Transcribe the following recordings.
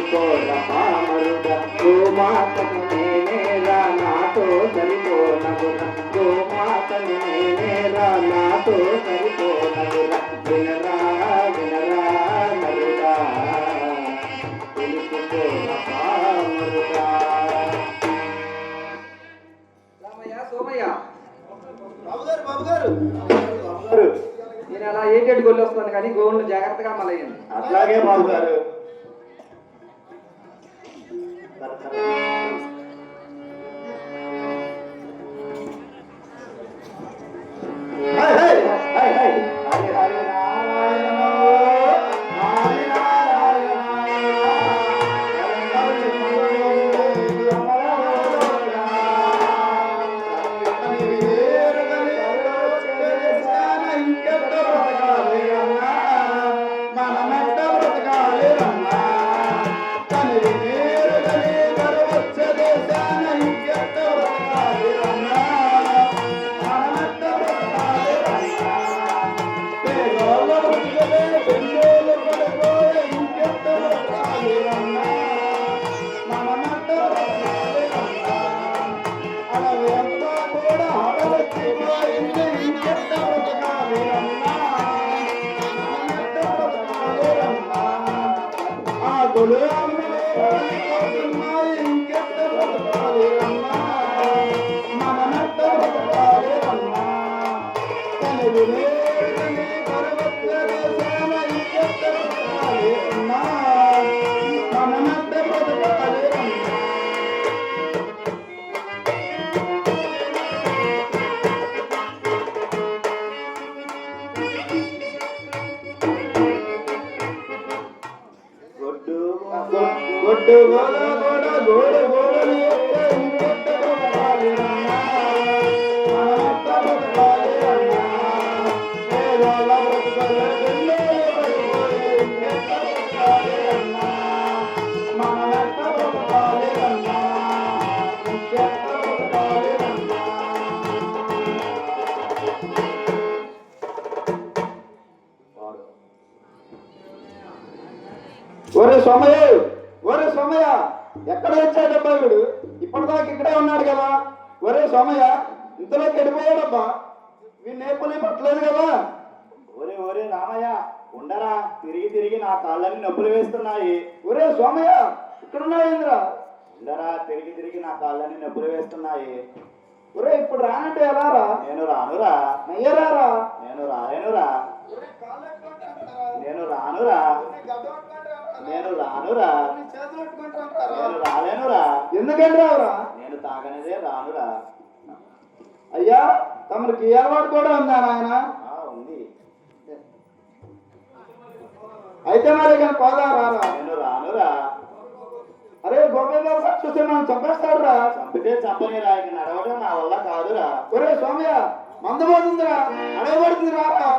తెలుసుకోరా పామరుడా గోమాతను నేనేరా నాతో సరిపోనగురా గోమాతను నేనేరా నాతో సరిపోనగురా వినరా వినరా నరుడా తెలుసుకోరా పామరుడా. సోమయ్య బాబుగారు నేను అలా ఏటెడ్ గొల్లు వస్తాను కానీ గోవులు జాగ్రత్తగా మలయ్యండి. అట్లాగే బాబుగారు. ఒరే సోమయ్య ఒరే సోమయ్య ఎక్కడ వచ్చాడబ్బా వీడు? ఇప్పటిదాకా ఇక్కడే ఉన్నాడు కదా. ఒరే సోమయ్య ఇంతలోకి వెళ్ళిపోయాడబ్బా. వీడిని నేర్పలే పట్టలేదు కదా. ఒరే ఒరే రామయ్య ఉండరా, తిరిగి తిరిగి నా కాళ్ళని నొప్పులు వేస్తున్నాయి. ఒరే సోమయ్య ఇక్కడున్నావేంద్రా? ఉండరా, తిరిగి తిరిగి నా కాళ్ళని నొప్పులు వేస్తున్నాయి. ఒరే ఇప్పుడు రానంటే ఎలా రా? నేను రానురా. నయ్యరారా? నేను రాలేనురా. నేను రానురా. నేను రానురా. నేను రాలేనురా. ఎందుకంటే రావురా? నేను తాగనిదే రానురా. అయ్యా తమరికి ఈ అలవాటు కూడా ఉందా నాయన? ఉంది. అయితే మరి కానీ పోదా రారా? నేను రానురా. అరే గోపేంద్ర సార్ చూస్తే మనం చంపేస్తాడు రా. చంపితే చంపనిరా, ఇక నడవడం నా వల్ల కాదురా. ఒరే సోమయ్య మందబోతుందిరా, అడగబడుతుంది రారా.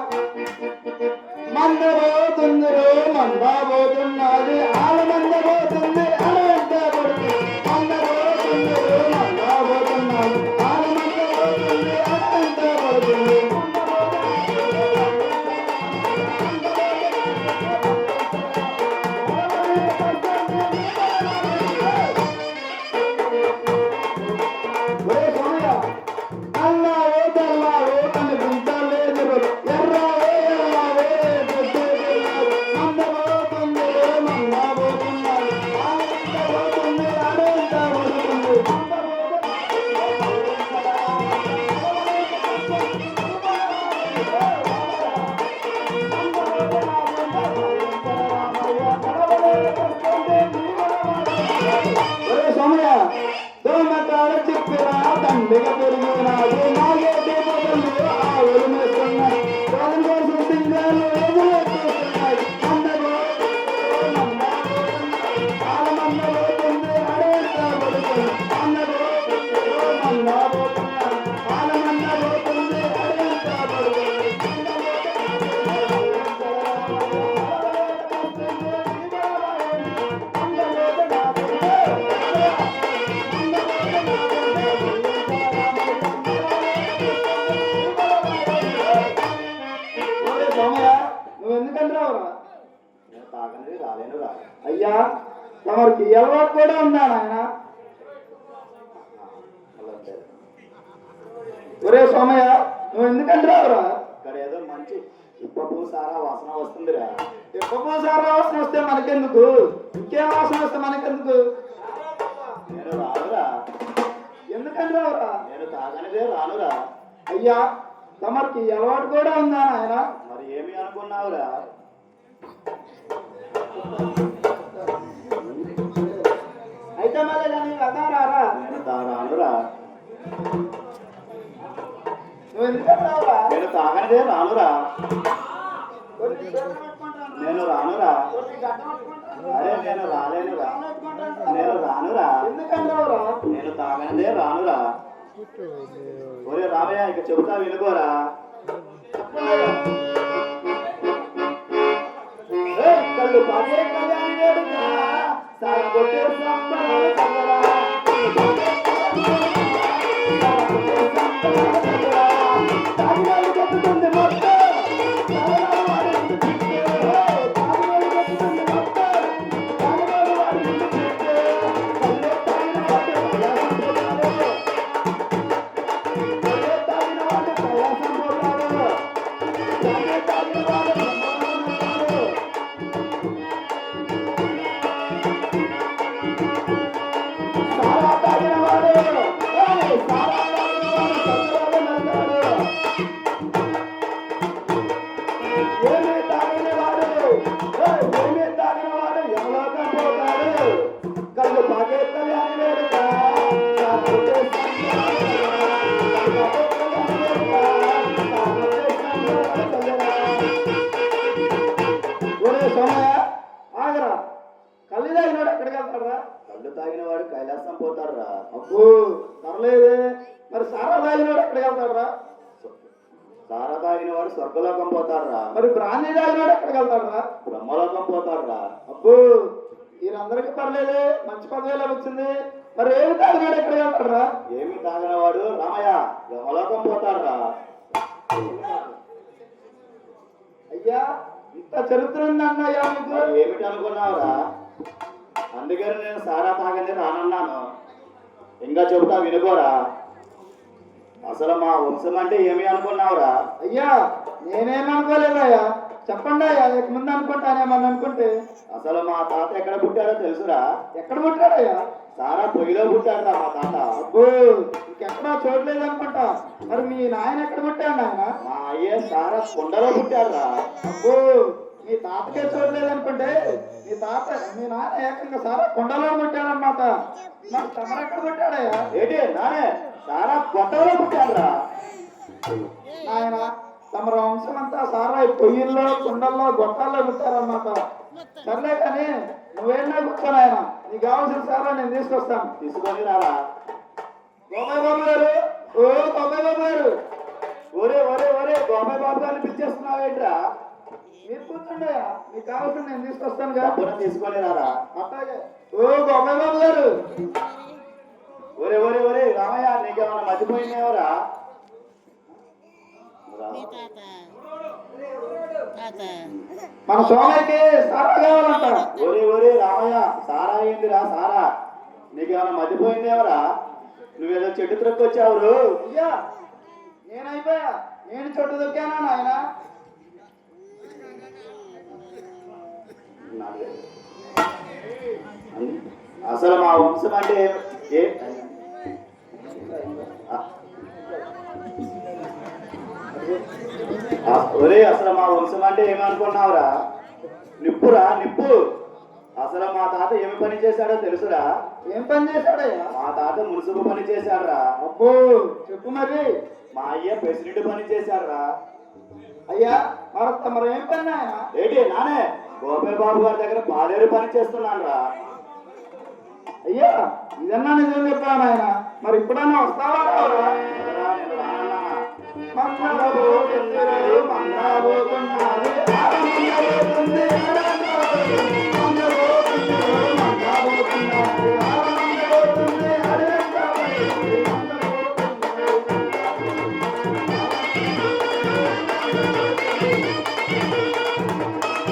మందబోతుందిరో మందబోతున్నది ఆల మందబోతుంది అడవంట పడుతుంది. మందబోతుందిరో మందబోతున్నది ఆల మందబోతుంది అడవంట పడుతుంది. ఒరే సోమయ్య అల్లావో తెల్లావో తన గుంటలేదు ఎర్రావో ఎర్రావో మందబోతుందిరో మందబోతున్నది ఆల మందబోతుంది అడవంట పడుతుంది. ఒరే సోమయ్య దోమకాడ చెప్పిరా తండ్రిగా పెరిగినాడు నాగేటి పొదలు ఆవులు మేస్తున్నాయి. పొదలు కోసం సింగాలు ఎదురు చూస్తున్నాయి. ఆల మందబోతుంది అడవంట పడుతుంది. మందబోతుంది ఆల మందబోతుంది అడవంట పడుతుంది. నేను తాగనిది రాలేనురా. అయ్యా తమరికి ఈ అలవాటు కూడా ఉందా నాయన? అలాంటే ఒరే సోమయ్య నువ్వు ఎందుకంటే రావురా? ఇక్కడ ఏదో మంచి ఉప్పపు సారా వాసన వస్తుందిరా. ఎప్పో సారా వాసన వస్తే మనకెందుకు, ఇంకేం వాసన వస్తే మనకెందుకు? నేను రానురా. ఎందుకంటే రావురా? నేను తాగనిదే రానురా. అయ్యా తమరికి ఈ అలవాటు కూడా ఉందా నాయన? మరి ఏమి అనుకున్నావురా? అయితే మళ్ళీ దాన్ని రారా? నేను రానురా. నువ్వు ఎందుకంటే రావురా? నేను తాగనిదే రానురా. నేను రానురా. అరే నేను రాలేనురా. నేను రానురా. ఎందుకంటే రావురా? నేను తాగనిదే రానురా. ఒరే రామయ్య ఇక చెబుతా వినుకోరా. ఏయ్, కళ్ళు పాగే కళ్యాణి వేడుక, సాయం కొట్టే సంబరాల సందరా. తాగినాడు కొట్టుకుంది మొత్తం, తాగినాడు వాడి ముందు చిక్కే. తాగినాడు కొట్టుకుంది మొత్తం, తాగినాడు వాడి ముందు చిక్కే. కళ్ళు తాగిన వాడి ప్రయాసం పోతాడు. కళ్ళు తాగిన వాడి ప్రయాసం పోతాడు. తాగే తాగిన వాడు బ్రహ్మాండంగా ఉంటాడు. సారా తాగిన వాడు, ఏయ్, సారా తాగిన వాడు సంబరాలు నవ్వుతాడు. ఏమీ తాగిన వాడు, ఏయ్, ఏమీ తాగిన వాడు యమలోకం పోతాడు. కళ్ళు పాగే కళ్యాణి వేడుక, సాగొట్టే సంబరాల సందరా. కళ్ళు పాగే కళ్యాణి వేడుక, సాగొట్టే సంబరాల సందరా. ఒరే సోమయ్య ఆగరా, కళ్ళు తాగినోడు ఎక్కడికి వెళ్తాడరా? కళ్ళు తాగిన వాడు కైలాసం పోతాడురా. అబ్బో పర్లేదే, మరి సారా తాగినోడు ఎక్కడికి వెళ్తాడరా? సారా తాగిన వాడు స్వర్గలోకం పోతాడురా. మరి బ్రాందీ తాగినోడు ఎక్కడికి వెళ్తాడరా? బ్రహ్మలోకం పోతాడురా. అబ్బో వీరందరికీ పర్లేదే, మంచి పదవిలో వచ్చింది. మరి ఏమి తాగినాడు ఎక్కడికి వెళ్తాడరా? ఏమి తాగిన వాడు రామయ్య బ్రహ్మలోకం పోతాడురా. అయ్యా ఇంత చరిత్ర ఉందన్నయ్యా మీకు. ఏమిటి అనుకున్నావురా? అందుకని నేను సారా తాగని రానన్నాను. ఇంకా చెబుతా వినుకోరా. అసలు మా వంశం అంటే ఏమి అనుకున్నావురా? అయ్యా నేనేమనుకోలేదయ్యా, చెప్పండి అయ్యా, ఇక ముందు అనుకుంటానేమని అనుకుంటే. అసలు మా తాత ఎక్కడ పుట్టాడో తెలుసురా? ఎక్కడ పుట్టాడయ్యా? సారా పొయ్యిలో పుట్టాడురా మా తాత. అబ్బో ఇంకెక్కడా చూడలేదు అనుకుంటా. మరి మీ నాయన ఎక్కడ పుట్టాడు నాయన? మా అయ్య సారా కొండలో పుట్టాడురా. అబ్బో మీ తాతకే చూడలేదు అనుకుంటే మీ నాన్న ఏకంగా సారా కొండలో పుట్టాడన్నమాట. మరి తమరు ఎక్కడ పుట్టాడయ్యా? ఏంటి నానే సారా కొండలో పుట్టాడురా. నాయన తమ వంశం అంతా సారా పొయ్యిల్లో కుండల్లో గొట్టాల్లో పుట్టారన్నమాట. సర్లే కానీ నువ్వేనా కూర్చోనాయన, నీకు కావాల్సిన సారా నేను తీసుకొస్తాను. తీసుకొని రారా. గోపాయ్ బాబు గారు, ఓ గోపాయ్ బాబు గారు. ఒరే ఒరే ఒరే గోపాయ్ బాబు గారిని పిలిచేస్తున్నావేంట్రా? మీరు కూర్చోండియా, మీకు కావాల్సిన నేను తీసుకొస్తాను కదా. తీసుకొని రారా. అట్లాగే. ఓ గోపాయ్ బాబు గారు. ఒరే ఒరే ఒరే రామయ్య నీకేమన్నా మర్చిపోయిందేవరా? మన సోమయ్యకి సారా కావాలంట. ఒరే ఒరే రామయ్య సారా ఏందిరా సారా? నీకేమన్నా మర్చిపోయిందేవరా? నువ్వేదో చెట్టు త్రొక్కొచ్చావు. అయ్యా నేనైపోయా, నేను చెట్టు దొక్కానా నాయన? అసలు మా వంశం అంటే ఒరే అసలు మా వంశం అంటే ఏమనుకున్నావురా? నిప్పురా నిప్పు. అసలు మా తాత ఏమి పని చేశాడో తెలుసురా? ఏం పని చేశాడయ్యా? మా తాత మున్సిపల్ పని చేశాడురా. అబ్బో చెప్పు మరి. మా అయ్య ప్రెసిడెంట్ పని చేశాడురా. అయ్యా మరి ఏం పని ఆయన? ఏంటి నానే గోపాల్ బాబు గారి దగ్గర పాలేరు పని చేస్తున్నాను రా. అయ్యా ఇదన్నా నిజం చెప్పాను ఆయన. మరి ఇప్పుడన్నా వస్తావా? మన్నాబోతున్నది